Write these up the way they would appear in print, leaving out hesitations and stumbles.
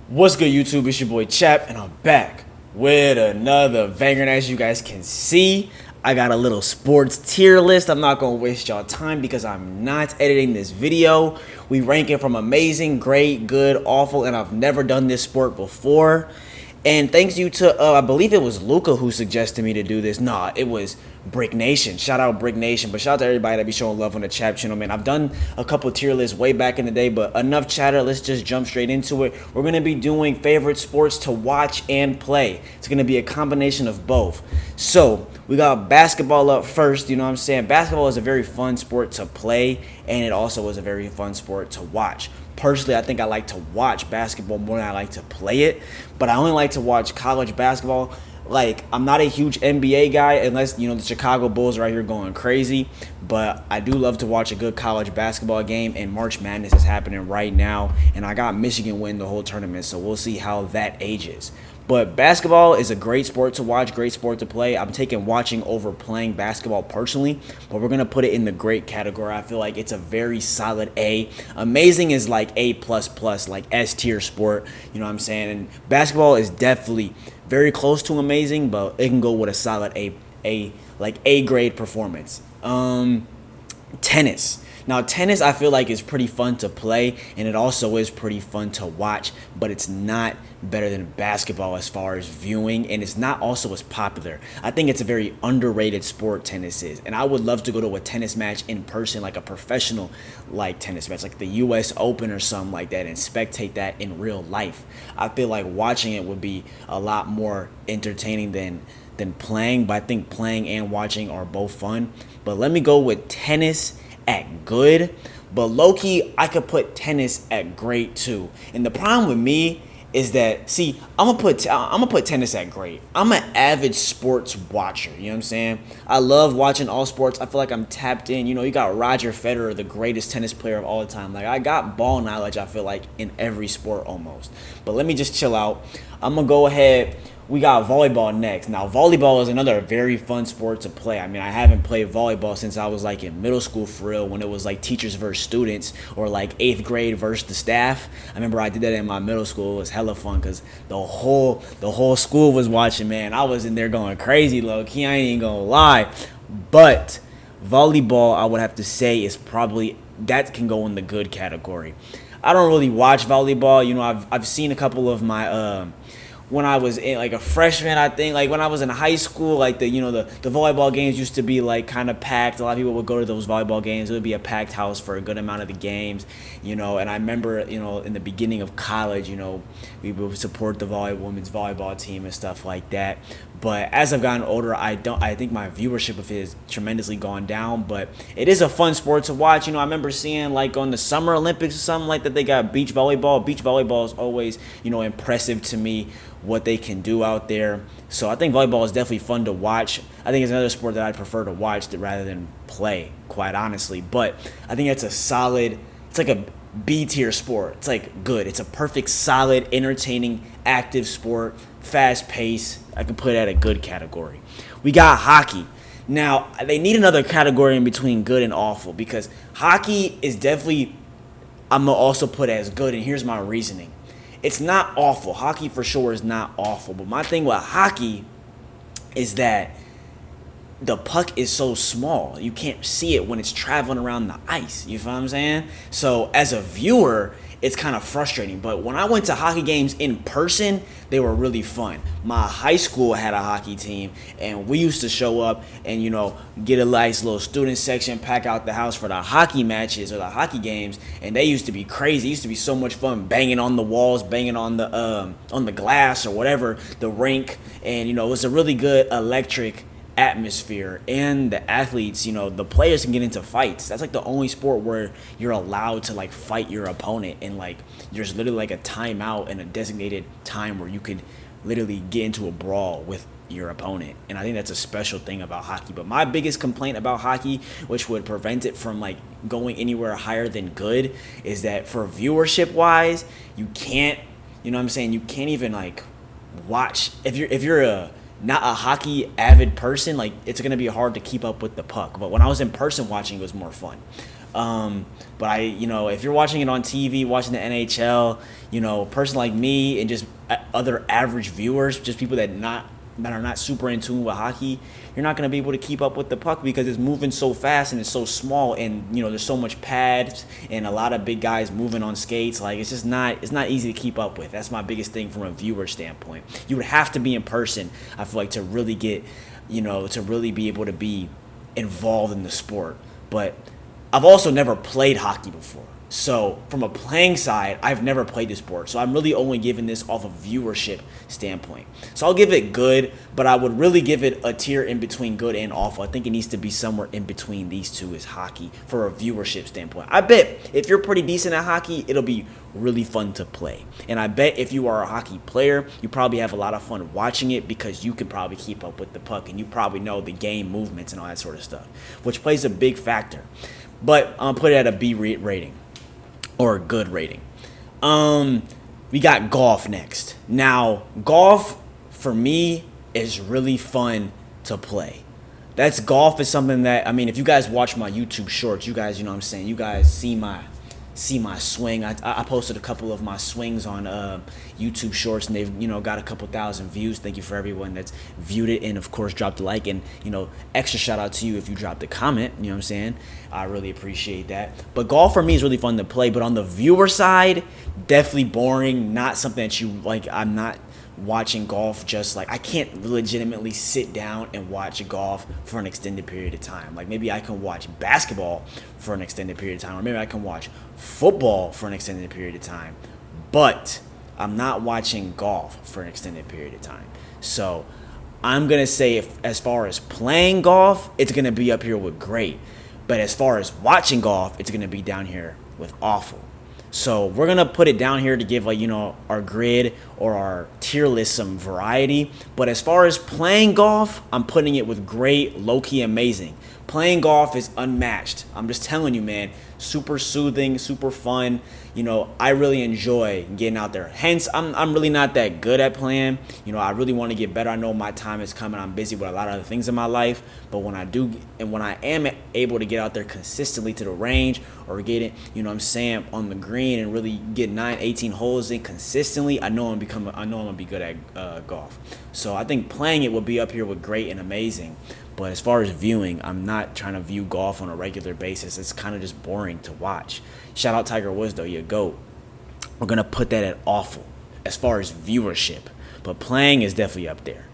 What's good, YouTube? It's your boy Chap, and I'm back with another banger. And as you guys can see, I got a little sports tier list. I'm not gonna waste y'all time because I'm not editing this video. We rank it from amazing, great, good, awful, and I've never done this sport before. And thanks you to, I believe it was Luca who suggested me to do this. Nah, it was Brick Nation. Shout out Brick Nation. But shout out to everybody that be showing love on the Chap channel, man. I've done a couple tier lists way back in the day, but enough chatter. Let's just jump straight into it. We're going to be doing favorite sports to watch and play. It's going to be a combination of both. So we got basketball up first. You know what I'm saying? Basketball is a very fun sport to play, and it also is a very fun sport to watch. Personally, I think I like to watch basketball more than I like to play it, but I only like to watch college basketball. Like, I'm not a huge NBA guy unless, you know, the Chicago Bulls are right here going crazy, but I do love to watch a good college basketball game, and March Madness is happening right now, and I got Michigan win the whole tournament, so we'll see how that ages. But basketball is a great sport to watch, great sport to play. I'm taking watching over playing basketball personally, but we're going to put it in the great category. I feel like it's a very solid A. Amazing is like A++, like S tier sport, you know what I'm saying? And basketball is definitely very close to amazing, but it can go with a solid like A grade performance. Tennis. Now, tennis I feel like is pretty fun to play, and it also is pretty fun to watch, but it's not better than basketball as far as viewing, and it's not also as popular. I think it's a very underrated sport, tennis is, and I would love to go to a tennis match in person, like a professional like tennis match, like the US Open or something like that, and spectate that in real life. I feel like watching it would be a lot more entertaining than playing, but I think playing and watching are both fun. But let me go with tennis at good, but low-key I could put tennis at great too. And the problem with me is that, see, I'm gonna put tennis at great. I'm an avid sports watcher, you know what I'm saying? I love watching all sports. I feel like I'm tapped in. You know, you got Roger Federer, the greatest tennis player of all time. Like, I got ball knowledge, I feel like, in every sport almost. But let me just chill out. I'm gonna go ahead. We got volleyball next. Now, volleyball is another very fun sport to play. I mean, I haven't played volleyball since I was like in middle school for real, when it was like teachers versus students, or like 8th grade versus the staff. I remember I did that in my middle school. It was hella fun because the whole school was watching, man. I was in there going crazy, low-key. I ain't gonna lie. But volleyball, I would have to say, is probably, that can go in the good category. I don't really watch volleyball. You know, I've seen a couple of my when I was in, like, a freshman, I think, like when I was in high school, like the volleyball games used to be like kind of packed. A lot of people would go to those volleyball games. It would be a packed house for a good amount of the games, you know. And I remember, you know, in the beginning of college, you know, we would support the women's volleyball team and stuff like that. But as I've gotten older, I think my viewership of it has tremendously gone down. But it is a fun sport to watch. You know, I remember seeing, like, on the Summer Olympics or something like that, they got beach volleyball. Beach volleyball is always, you know, impressive to me, what they can do out there. So I think volleyball is definitely fun to watch. I think it's another sport that I prefer to watch rather than play, quite honestly. But I think it's a solid, it's like a B tier sport. It's like good. It's a perfect, solid, entertaining, active sport, fast pace. I can put it at a good category. We got hockey. Now, they need another category in between good and awful, because hockey is definitely, I'm going to also put as good, and here's my reasoning. It's not awful. Hockey for sure is not awful. But my thing with hockey is that the puck is so small. You can't see it when it's traveling around the ice. You feel what I'm saying? So as a viewer, it's kind of frustrating. But when I went to hockey games in person, they were really fun. My high school had a hockey team, and we used to show up and, you know, get a nice little student section, pack out the house for the hockey matches or the hockey games, and they used to be crazy. It used to be so much fun, banging on the walls, banging on the glass or whatever, the rink. And, you know, it was a really good electric atmosphere, and the athletes, you know, the players can get into fights. That's like the only sport where you're allowed to, like, fight your opponent, and, like, there's literally like a timeout and a designated time where you could literally get into a brawl with your opponent. And I think that's a special thing about hockey. But my biggest complaint about hockey, which would prevent it from, like, going anywhere higher than good, is that for viewership wise, you can't, you know what I'm saying, you can't even, like, watch if you're not a hockey avid person. Like, it's gonna be hard to keep up with the puck. But when I was in person watching, it was more fun. But if you're watching it on TV, watching the NHL, a person like me and just other average viewers, just people that are not super in tune with hockey, you're not going to be able to keep up with the puck because it's moving so fast and it's so small, and there's so much pads and a lot of big guys moving on skates. Like, it's not easy to keep up with. That's my biggest thing from a viewer standpoint. You would have to be in person, I feel like, to really get, to really be able to be involved in the sport. But I've also never played hockey before. So from a playing side, I've never played the sport. So I'm really only giving this off a viewership standpoint. So I'll give it good, but I would really give it a tier in between good and awful. I think it needs to be somewhere in between these two is hockey for a viewership standpoint. I bet if you're pretty decent at hockey, it'll be really fun to play. And I bet if you are a hockey player, you probably have a lot of fun watching it because you can probably keep up with the puck and you probably know the game movements and all that sort of stuff, which plays a big factor. But I'll put it at a B rating. Or a good rating. We got golf next. Now, golf for me is really fun to play. Golf is something that, if you guys watch my YouTube shorts, you guys, you guys see my swing. I posted a couple of my swings on YouTube shorts, and they've got a couple thousand views. Thank you for everyone that's viewed it, and of course dropped a like, and extra shout out to you if you dropped a comment. I really appreciate that. But golf for me is really fun to play, but on the viewer side, definitely boring. Not something that you like. I'm not watching golf just like, I can't legitimately sit down and watch golf for an extended period of time. Like, maybe I can watch basketball for an extended period of time, or maybe I can watch football for an extended period of time, but I'm not watching golf for an extended period of time. So I'm gonna say, as far as playing golf, it's gonna be up here with great, but as far as watching golf, it's gonna be down here with awful. So we're going to put it down here to give, our grid or our tier list some variety. But as far as playing golf, I'm putting it with great, low-key amazing. Playing golf is unmatched. I'm just telling you, man. Super soothing, super fun. I really enjoy getting out there. Hence, I'm really not that good at playing. I really want to get better. I know my time is coming. I'm busy with a lot of other things in my life. But when I do, and when I am able to get out there consistently to the range, or get it, on the green and really get 18 holes in consistently, I know I'm gonna be good at golf. So I think playing it will be up here with great and amazing. But as far as viewing, I'm not trying to view golf on a regular basis. It's kind of just boring to watch. Shout out Tiger Woods, though, you GOAT. We're going to put that at awful as far as viewership. But playing is definitely up there.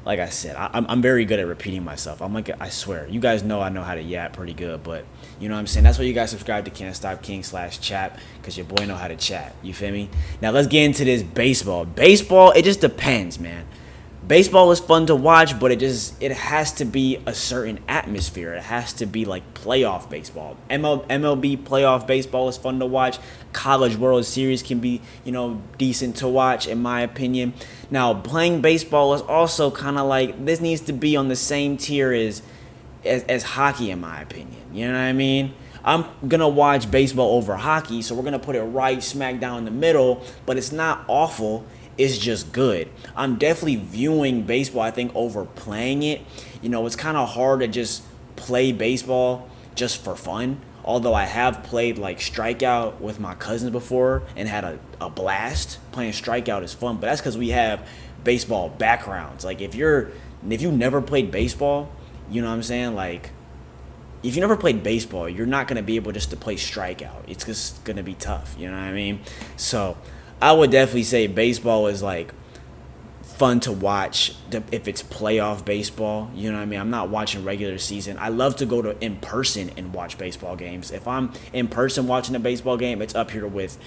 Like I said, I'm very good at repeating myself. I swear. You guys know I know how to yap pretty good. But you know what I'm saying? That's why you guys subscribe to Can't Stop King /chap, because your boy know how to chat. You feel me? Now let's get into this baseball. Baseball, it just depends, man. Baseball is fun to watch, but it has to be a certain atmosphere. It has to be like playoff baseball. MLB playoff baseball is fun to watch. College World Series can be, decent to watch, in my opinion. Now, playing baseball is also kind of like, this needs to be on the same tier as hockey, in my opinion. You know what I mean? I'm going to watch baseball over hockey, so we're going to put it right smack down in the middle, but it's not awful. It's just good. I'm definitely viewing baseball, I think, over playing it. It's kind of hard to just play baseball just for fun. Although I have played like strikeout with my cousins before and had a blast. Playing strikeout is fun, but that's because we have baseball backgrounds. Like, if you never played baseball, you know what I'm saying? Like, if you never played baseball, you're not going to be able just to play strikeout. It's just going to be tough. You know what I mean? So I would definitely say baseball is like fun to watch if it's playoff baseball. You know what I mean? I'm not watching regular season. I love to go to in person and watch baseball games. If I'm in person watching a baseball game, it's up here with,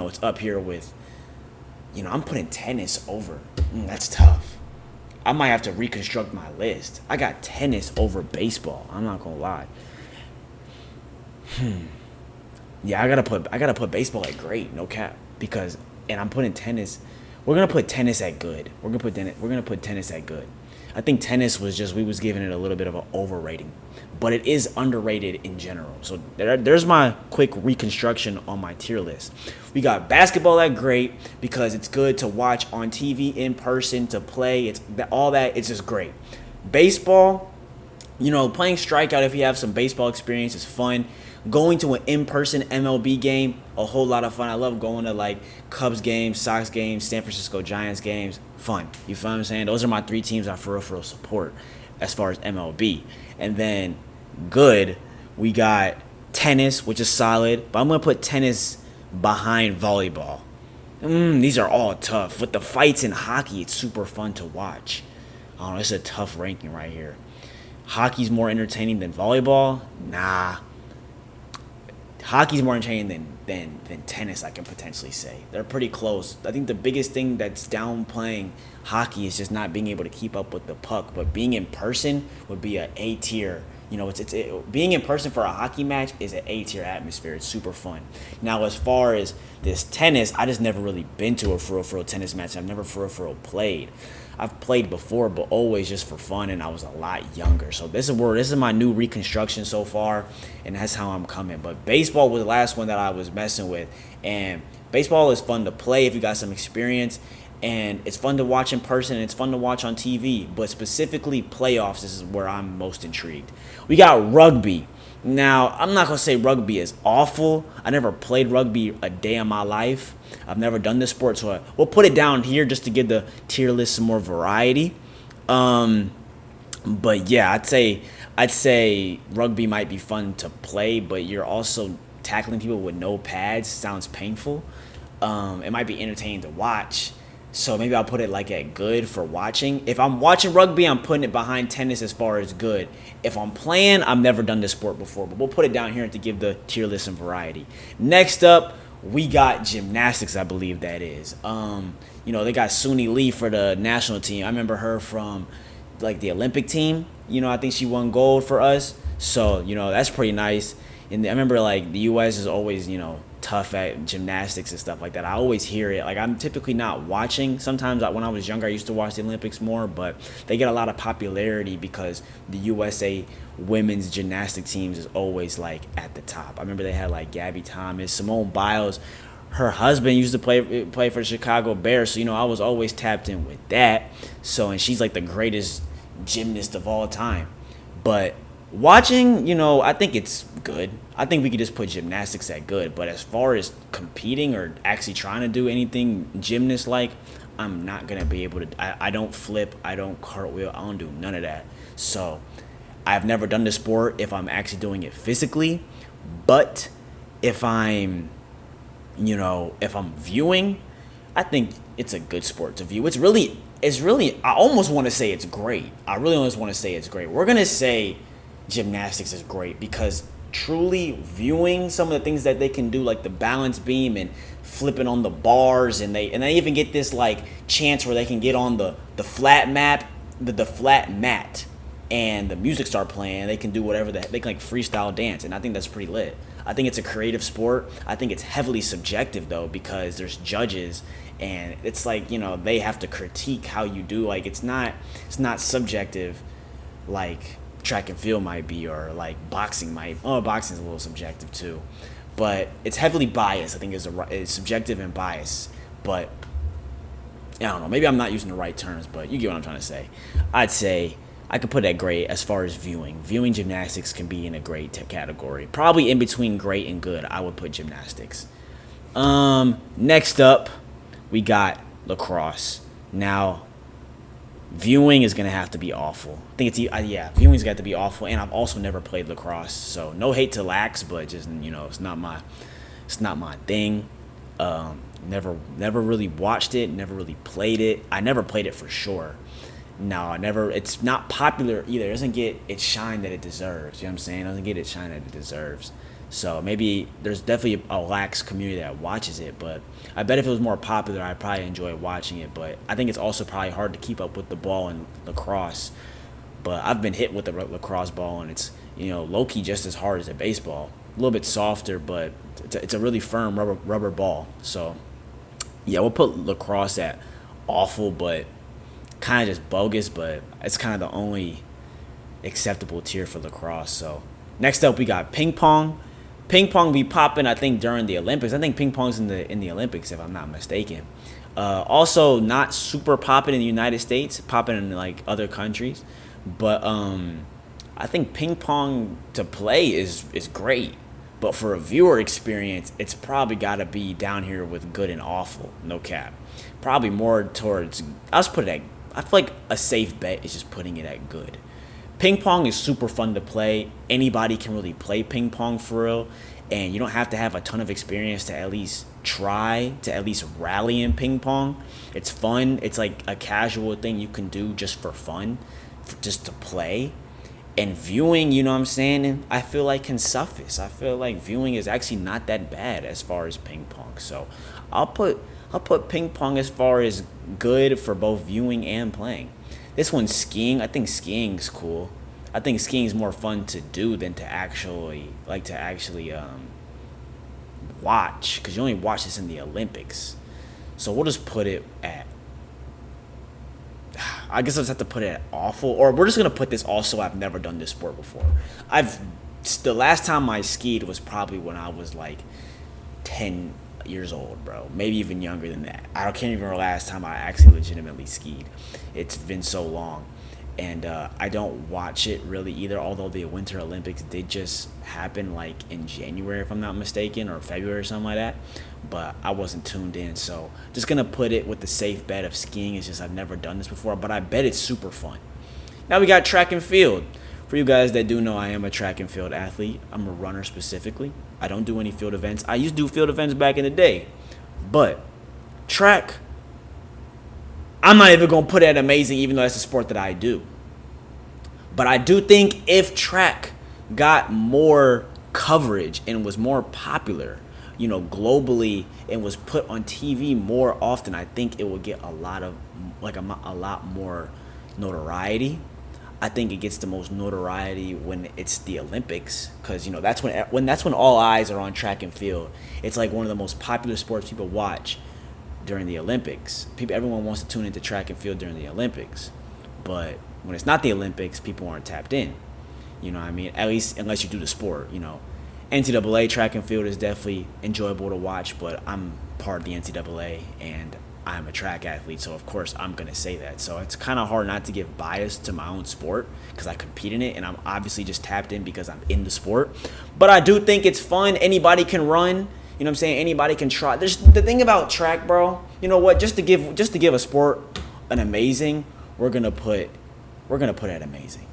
I'm putting tennis over. That's tough. I might have to reconstruct my list. I got tennis over baseball. I'm not gonna lie. Yeah, I gotta put baseball at great, no cap, because. And I'm putting tennis. We're gonna put tennis at good. We're gonna put tennis at good. I think tennis we was giving it a little bit of an overrating, but it is underrated in general. So there's my quick reconstruction on my tier list. We got basketball at great because it's good to watch on TV, in person, to play. It's just great. Baseball, playing strikeout if you have some baseball experience is fun. going to an in-person MLB game, a whole lot of fun. I love going to like Cubs games, Sox games, San Francisco Giants games. Fun. You feel what I'm saying? Those are my three teams I for real support as far as MLB. And then good, we got tennis, which is solid, but I'm going to put tennis behind volleyball. These are all tough. With the fights in hockey, it's super fun to watch. I don't know, it's a tough ranking right here. Hockey's more entertaining than volleyball? Nah. Hockey's more entertaining than tennis, I can potentially say. They're pretty close. I think the biggest thing that's downplaying hockey is just not being able to keep up with the puck. But being in person would be an A tier. You know, being in person for a hockey match is an A tier atmosphere. It's super fun. Now, as far as this tennis, I just never really been to a for real tennis match. I've never for real played. I've played before, but always just for fun, and I was a lot younger. So this is my new reconstruction so far, and that's how I'm coming. But baseball was the last one that I was messing with, and baseball is fun to play if you got some experience, and it's fun to watch in person, and it's fun to watch on TV. But specifically playoffs, this is where I'm most intrigued. We got rugby. Now, I'm not going to say rugby is awful. I never played rugby a day in my life. I've never done this sport, so we'll put it down here just to give the tier list some more variety. But yeah, I'd say rugby might be fun to play, but you're also tackling people with no pads. Sounds painful. It might be entertaining to watch. So maybe I'll put it like at good for watching. If I'm watching rugby, I'm putting it behind tennis as far as good. If I'm playing, I've never done this sport before, but we'll put it down here to give the tier list some variety. Next up, we got gymnastics, I believe that is. They got Suni Lee for the national team. I remember her from like the Olympic team. I think she won gold for us. So, that's pretty nice. And I remember like the U.S. is always, tough at gymnastics and stuff like that. I always hear it. Like, I'm typically not watching. Sometimes when I was younger, I used to watch the Olympics more, but they get a lot of popularity because the USA women's gymnastic teams is always like at the top. I remember they had like Gabby Thomas, Simone Biles. Her husband used to play for the Chicago Bears, so I was always tapped in with that. So, and she's like the greatest gymnast of all time. But watching, I think it's good. I think we could just put gymnastics at good. But as far as competing or actually trying to do anything gymnast-like, I'm not going to be able to. I don't flip. I don't cartwheel. I don't do none of that. So I've never done the sport if I'm actually doing it physically. But if I'm viewing, I think it's a good sport to view. It's really, I almost want to say it's great. I really almost want to say it's great. We're going to say gymnastics is great because truly viewing some of the things that they can do, like the balance beam and flipping on the bars, and they even get this like chance where they can get on the flat mat and the music start playing. They can do whatever they can like freestyle dance, and I think that's pretty lit. I think it's a creative sport. I think it's heavily subjective though because there's judges, and it's like they have to critique how you do. Like it's not subjective like track and field might be, or like boxing might. Oh, boxing's a little subjective too, but it's heavily biased. I think it's subjective and biased. But I don't know. Maybe I'm not using the right terms, but you get what I'm trying to say. I'd say I could put that great as far as viewing. Viewing gymnastics can be in a great category. Probably in between great and good. I would put gymnastics. Next up, we got lacrosse. Now, viewing is gonna have to be awful. I think viewing's got to be awful, and I've also never played lacrosse, so no hate to lax, but just it's not my thing. Never really watched it, never really played it. I never played it for sure. No, it's not popular either. It doesn't get its shine that it deserves. You know what I'm saying? It doesn't get its shine that it deserves. So maybe there's definitely a lax community that watches it, but I bet if it was more popular, I'd probably enjoy watching it. But I think it's also probably hard to keep up with the ball in lacrosse. But I've been hit with the lacrosse ball, and it's low-key just as hard as a baseball. A little bit softer, but it's a really firm rubber ball. So yeah, we'll put lacrosse at awful, but kind of just bogus. But it's kind of the only acceptable tier for lacrosse. So next up, we got ping pong. Ping pong be popping, I think, during the Olympics. I think ping pong's in the Olympics, if I'm not mistaken. Also, not super popping in the United States, popping in like other countries. But I think ping pong to play is great. But for a viewer experience, it's probably got to be down here with good and awful. No cap. Probably more towards, I'll just put it at, I feel like a safe bet is just putting it at good. Ping pong is super fun to play. Anybody can really play ping pong for real. And you don't have to have a ton of experience to at least try to at least rally in ping pong. It's fun. It's like a casual thing you can do just for fun, just to play. And viewing, you know what I'm saying, I feel like can suffice. I feel like viewing is actually not that bad as far as ping pong. So I'll put ping pong as far as good for both viewing and playing. This one's skiing. I think skiing's cool. I think skiing is more fun to do than to actually watch, because you only watch this in the Olympics. So we'll just put it at, I guess I'll just have to put it at awful, or we're just gonna put this also. I've never done this sport before. The last time I skied was probably when I was like 10 years old, bro. Maybe even younger than that. I can't even remember the last time I actually legitimately skied. It's been so long. And I don't watch it really either, although the Winter Olympics did just happen like in January, if I'm not mistaken, or February or something like that. But I wasn't tuned in, so just going to put it with the safe bet of skiing. It's just I've never done this before, but I bet it's super fun. Now we got track and field. For you guys that do know, I am a track and field athlete. I'm a runner specifically. I don't do any field events. I used to do field events back in the day. But track, I'm not even going to put it at amazing, even though that's a sport that I do. But I do think if track got more coverage and was more popular, you know, globally, and was put on TV more often, I think it would get a lot more notoriety. I think it gets the most notoriety when it's the Olympics, because you know that's when all eyes are on track and field. It's like one of the most popular sports people watch during the Olympics. Everyone wants to tune into track and field during the Olympics, but when it's not the Olympics, people aren't tapped in. You know what I mean? At least unless you do the sport, you know. NCAA track and field is definitely enjoyable to watch, but I'm part of the NCAA and I'm a track athlete, so of course I'm going to say that. So it's kind of hard not to give bias to my own sport because I compete in it, and I'm obviously just tapped in because I'm in the sport. But I do think it's fun. Anybody can run. You know what I'm saying? Anybody can try. There's the thing about track, bro. You know what? Just to give a sport an amazing, we're gonna put it amazing.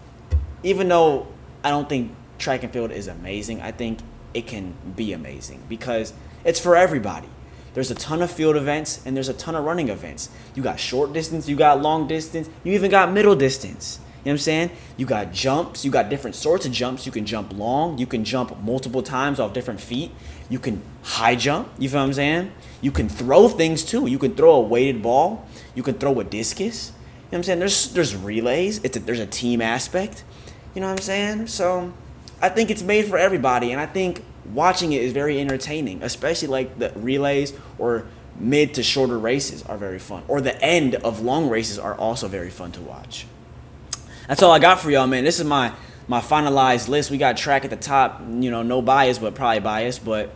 Even though I don't think track and field is amazing, I think it can be amazing because it's for everybody. There's a ton of field events and there's a ton of running events. You got short distance, you got long distance, you even got middle distance. You know what I'm saying? You got jumps, you got different sorts of jumps. You can jump long, you can jump multiple times off different feet. You can high jump, you feel what I'm saying? You can throw things too. You can throw a weighted ball, you can throw a discus. You know what I'm saying? There's relays. There's a team aspect. You know what I'm saying? So I think it's made for everybody, and I think watching it is very entertaining, especially like the relays or mid to shorter races are very fun, or the end of long races are also very fun to watch. That's all I got for y'all, man. This is my finalized list. We got track at the top, you know, no bias, but probably bias, but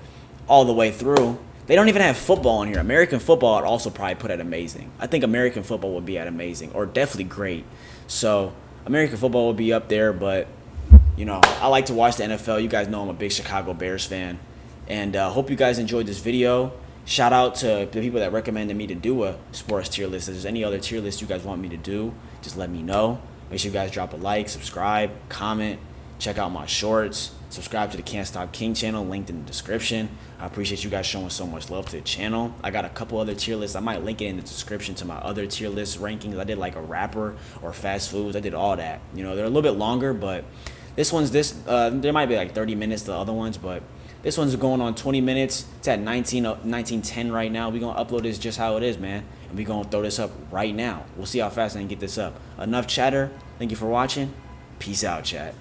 all the way through. They don't even have football on here. American football I'd also probably put at amazing. I think American football would be at amazing, or definitely great. So American football would be up there, but you know, I like to watch the NFL. You guys know I'm a big Chicago Bears fan. And hope you guys enjoyed this video. Shout out to the people that recommended me to do a sports tier list. If there's any other tier list you guys want me to do, just let me know. Make sure you guys drop a like, subscribe, comment, check out my shorts, subscribe to the Can't Stop King channel, linked in the description. I appreciate you guys showing so much love to the channel. I got a couple other tier lists. I might link it in the description to my other tier list rankings. I did like a rapper or fast foods. I did all that. You know, they're a little bit longer, but this one's there might be like 30 minutes, the other ones, but this one's going on 20 minutes. It's at 19:10 right now. We're going to upload this just how it is, man. And we're going to throw this up right now. We'll see how fast I can get this up. Enough chatter. Thank you for watching. Peace out, chat.